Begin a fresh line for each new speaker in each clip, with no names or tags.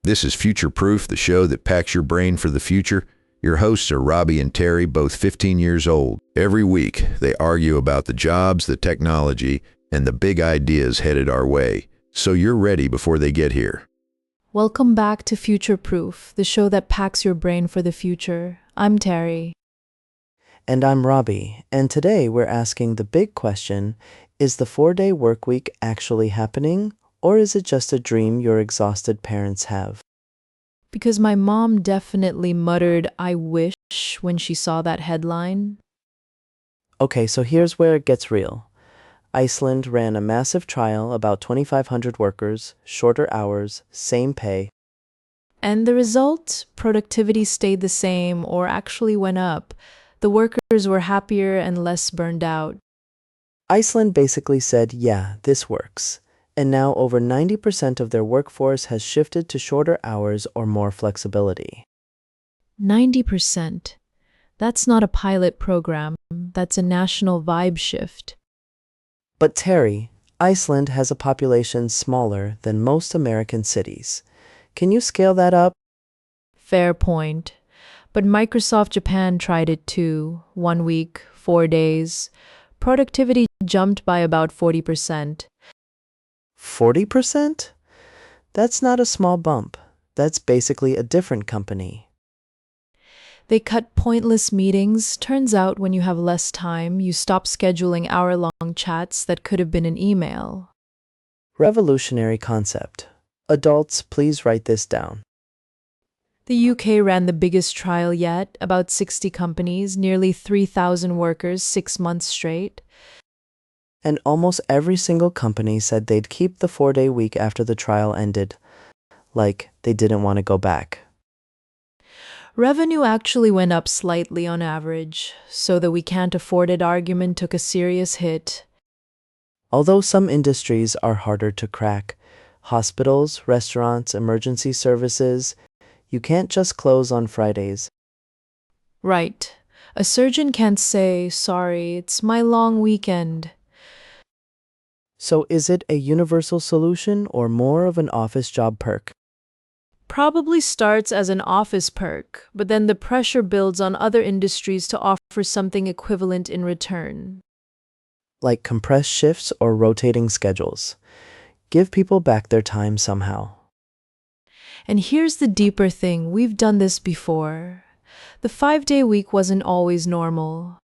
This is Future Proof, the show that packs your brain for the future. Your hosts are Robbie and Terry, both 15 years old. Every week, they argue about the jobs, the technology, and the big ideas headed our way. So you're ready before they get here.
Welcome back to Future Proof, the show that packs your brain for the future. I'm Terry.
And I'm Robbie, and today we're asking the big question, is the 4-day workweek actually happening, or is it just a dream your exhausted parents have?
Because my mom definitely muttered, "I wish," when she saw that headline.
Okay, so here's where it gets real. Iceland ran a massive trial, about 2,500 workers, shorter hours, same pay.
And the result? Productivity stayed the same or actually went up. The workers were happier and less burned out.
Iceland basically said, yeah, this works. And now over 90% of their workforce has shifted to shorter hours or more flexibility.
90%. That's not a pilot program. That's a national vibe shift.
But Terry, Iceland has a population smaller than most American cities. Can you scale that up?
Fair point. But Microsoft Japan tried it too. 1 week, 4 days. Productivity jumped by about 40%.
40%? That's not a small bump. That's basically a different company.
They cut pointless meetings. Turns out when you have less time, you stop scheduling hour-long chats that could have been an email.
Revolutionary concept. Adults, please write this down.
The UK ran the biggest trial yet, about 60 companies, nearly 3,000 workers, 6 months straight.
And almost every single company said they'd keep the 4-day week after the trial ended. Like, they didn't want to go back.
Revenue actually went up slightly on average, so the "we can't afford it" argument took a serious hit.
Although some industries are harder to crack, hospitals, restaurants, emergency services, you can't just close on Fridays.
Right. A surgeon can't say, "Sorry, it's my long weekend."
So is it a universal solution or more of an office job perk?
Probably starts as an office perk, but then the pressure builds on other industries to offer something equivalent in return.
Like compressed shifts or rotating schedules. Give people back their time somehow.
And here's the deeper thing, we've done this before. The 5-day week wasn't always normal.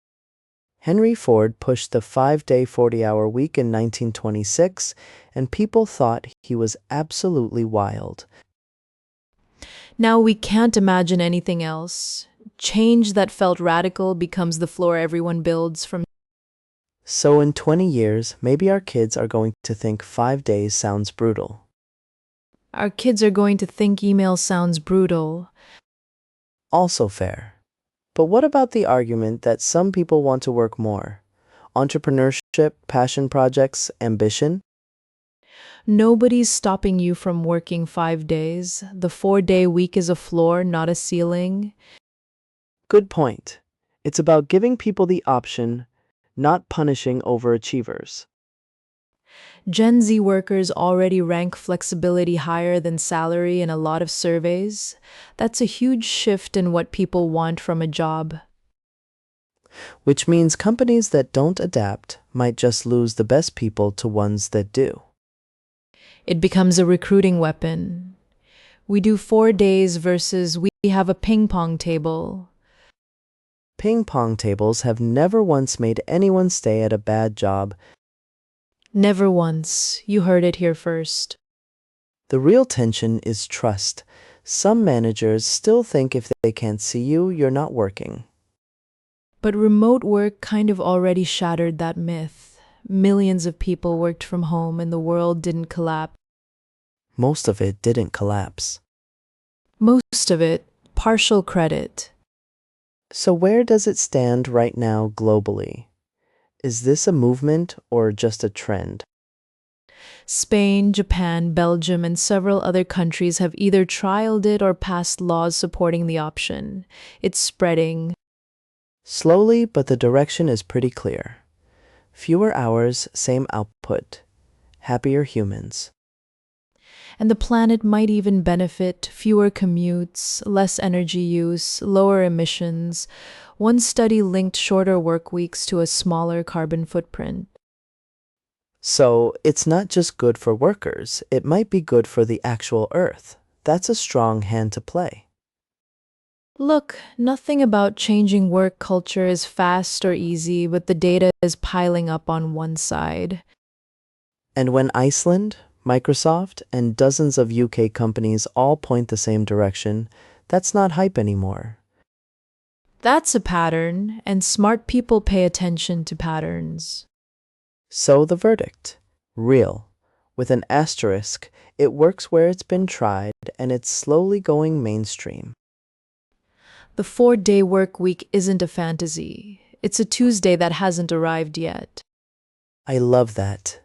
Henry Ford pushed the 5-day 40-hour week in 1926, and people thought he was absolutely wild.
Now we can't imagine anything else. Change that felt radical becomes the floor everyone builds from.
So in 20 years, maybe our kids are going to think 5 days sounds brutal.
Our kids are going to think email sounds brutal.
Also fair. But what about the argument that some people want to work more? Entrepreneurship, passion projects, ambition?
Nobody's stopping you from working 5 days. The 4-day week is a floor, not a ceiling.
Good point. It's about giving people the option, not punishing overachievers.
Gen Z workers already rank flexibility higher than salary in a lot of surveys. That's a huge shift in what people want from a job.
Which means companies that don't adapt might just lose the best people to ones that do.
It becomes a recruiting weapon. We do 4 days versus we have a ping pong table.
Ping pong tables have never once made anyone stay at a bad job.
Never once. You heard it here first.
The real tension is trust. Some managers still think if they can't see you, you're not working.
But remote work kind of already shattered that myth. Millions of people worked from home and the world didn't collapse.
Most of it didn't collapse.
Most of it, partial credit.
So where does it stand right now globally? Is this a movement or just a trend?
Spain, Japan, Belgium, and several other countries have either trialed it or passed laws supporting the option. It's spreading.
Slowly, but the direction is pretty clear. Fewer hours, same output. Happier humans.
And the planet might even benefit: fewer commutes, less energy use, lower emissions. One study linked shorter work weeks to a smaller carbon footprint.
So it's not just good for workers, it might be good for the actual Earth. That's a strong hand to play.
Look, nothing about changing work culture is fast or easy, but the data is piling up on one side.
And when Iceland, Microsoft, and dozens of UK companies all point the same direction, that's not hype anymore.
That's a pattern, and smart people pay attention to patterns.
So the verdict: real. With an asterisk, it works where it's been tried and it's slowly going mainstream.
The 4-day work week isn't a fantasy. It's a Tuesday that hasn't arrived yet.
I love that.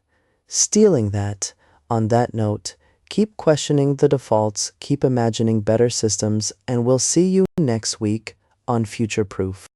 Stealing that. On that note, keep questioning the defaults, keep imagining better systems, and we'll see you next week on Future Proof.